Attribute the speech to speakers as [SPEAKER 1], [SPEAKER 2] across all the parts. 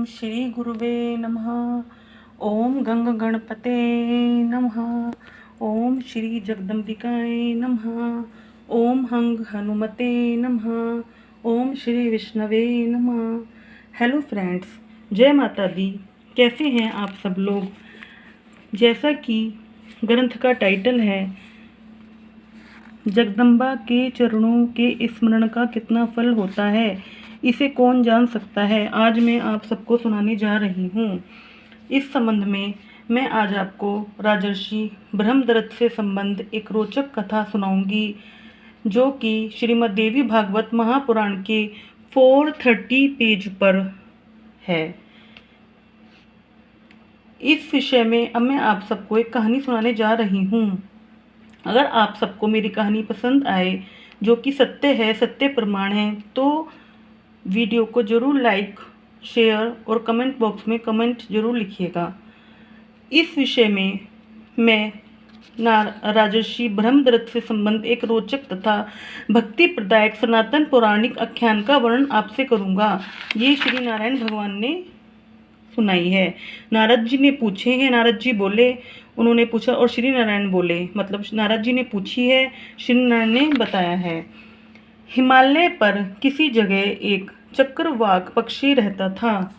[SPEAKER 1] श्री गुरुवे नमः। ओम गंग गणपते नमः। ओम श्री जगदम्बिकाय नमः। ओम हंग हनुमते नमः। ओम श्री विष्णवे नमः। हेलो फ्रेंड्स, जय माता दी। कैसे हैं आप सब लोग? जैसा कि ग्रंथ का टाइटल है, जगदम्बा के चरणों के स्मरण का कितना फल होता है, इसे कौन जान सकता है, आज मैं आप सबको सुनाने जा रही हूँ। इस संबंध में मैं आज आपको राजर्षि ब्रह्मदत्त से संबंध एक रोचक कथा सुनाऊंगी, जो कि श्रीमद् देवी भागवत महापुराण के 430 पेज पर है। इस विषय में अब मैं आप सबको एक कहानी सुनाने जा रही हूँ। अगर आप सबको मेरी कहानी पसंद आए, जो कि सत्य है, सत्य प्रमाण है, तो वीडियो को जरूर लाइक, शेयर और कमेंट बॉक्स में कमेंट जरूर लिखिएगा। इस विषय में मैं राजर्षि ब्रह्मदत्त से संबंध एक रोचक तथा भक्ति प्रदायक सनातन पौराणिक आख्यान का वर्णन आपसे करूँगा। ये श्री नारायण भगवान ने सुनाई है। नारद जी ने पूछे हैं, नारद जी बोले, उन्होंने पूछा और श्री नारायण बोले, मतलब नारद जी ने पूछी है, श्री नारायण ने बताया है। हिमालय पर किसी जगह एक चक्रवाक पक्षी रहता था।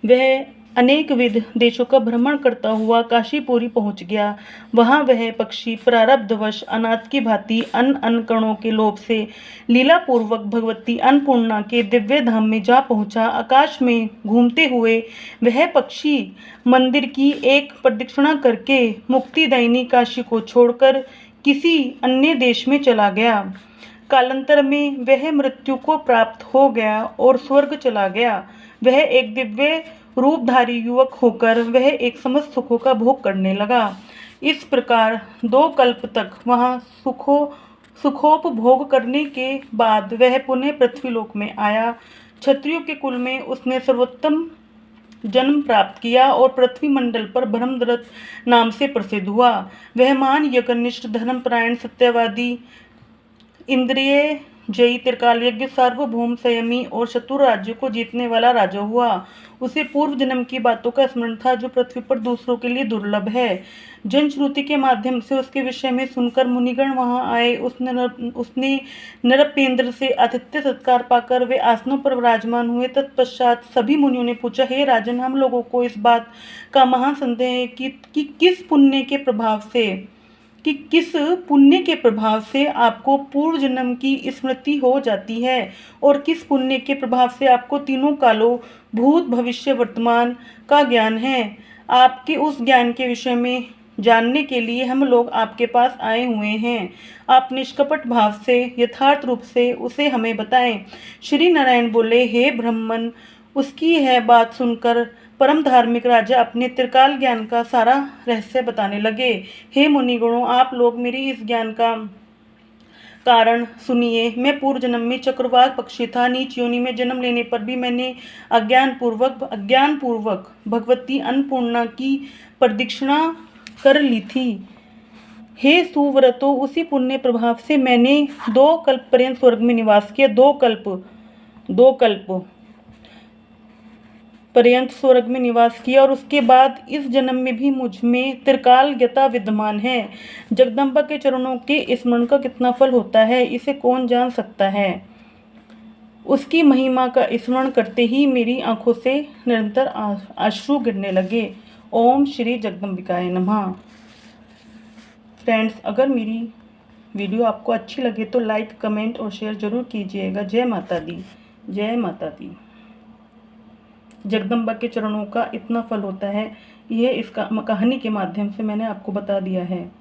[SPEAKER 1] वह अनेक विध देशों का भ्रमण करता हुआ काशीपुरी पहुंच गया। वहां वह पक्षी प्रारब्धवश अनाथ की भांति अन्न कणों के लोभ से लीलापूर्वक भगवती अन्नपूर्णा के दिव्य धाम में जा पहुंचा। आकाश में घूमते हुए वह पक्षी मंदिर की एक प्रदक्षिणा करके मुक्तिदायिनी काशी को छोड़कर किसी अन्य देश में चला गया। कालांतर में वह मृत्यु को प्राप्त हो गया और स्वर्ग चला गया। वह एक दिव्य रूपधारी युवक होकर वह एक समस्त सुखों का भोग करने लगा। इस प्रकार 2 कल्प तक वहाँ सुखोपभोग करने के बाद वह पुनः पृथ्वीलोक में आया। क्षत्रियों के कुल में उसने सर्वोत्तम जन्म प्राप्त किया और पृथ्वी मंडल पर ब्रह्मदत्त नाम से प्रसिद्ध हुआ। वह महान यज्ञनिष्ठ, धर्मपरायण, सत्यवादी, इंद्रिय जयी, त्रिकाल यज्ञ, सार्वभौम, संयमी और शत्रु राज्य को जीतने वाला राजा हुआ। उसे पूर्व जन्म की बातों का स्मरण था, जो पृथ्वी पर दूसरों के लिए दुर्लभ है। जनश्रुति के माध्यम से उसके विषय में सुनकर मुनिगण वहां आए। उसने नरपेंद्र से आतिथ्य सत्कार पाकर वे आसनों पर विराजमान हुए। तत्पश्चात सभी मुनियों ने पूछा, हे राजन, हम लोगों को इस बात का महान संदेह है कि किस पुण्य के प्रभाव से आपको पूर्व जन्म की स्मृति हो जाती है और किस पुण्य के प्रभाव से आपको तीनों कालों, भूत, भविष्य, वर्तमान का ज्ञान है। आपके उस ज्ञान के विषय में जानने के लिए हम लोग आपके पास आए हुए हैं। आप निष्कपट भाव से, यथार्थ रूप से उसे हमें बताएं। श्री नारायण बोले, हे ब्राह्मण, उसकी यह बात सुनकर परम धार्मिक राजा अपने त्रिकाल ज्ञान का सारा रहस्य बताने लगे। हे मुनिगणों, आप लोग मेरी इस ज्ञान का कारण सुनिए। मैं पूर्व जन्म में चक्रवाक पक्षी था। नीच योनि में जन्म लेने पर भी मैंने अज्ञानपूर्वक भगवती अन्नपूर्णा की प्रदक्षिणा कर ली थी। हे सुव्रतो, उसी पुण्य प्रभाव से मैंने 2 कल्प पर्यंत स्वर्ग में निवास किया। 2 कल्प पर्यंत स्वर्ग में निवास किया और उसके बाद इस जन्म में भी मुझ में त्रिकालज्ञता विद्यमान है। जगदम्बा के चरणों के स्मरण का कितना फल होता है, इसे कौन जान सकता है। उसकी महिमा का स्मरण करते ही मेरी आंखों से निरंतर अश्रु गिरने लगे। ओम श्री जगदम्बिकाय नमः। फ्रेंड्स, अगर मेरी वीडियो आपको अच्छी लगे तो लाइक, कमेंट और शेयर जरूर कीजिएगा। जय माता दी, जय माता दी। जगदम्बा के चरणों का इतना फल होता है, यह इस कहानी के माध्यम से मैंने आपको बता दिया है।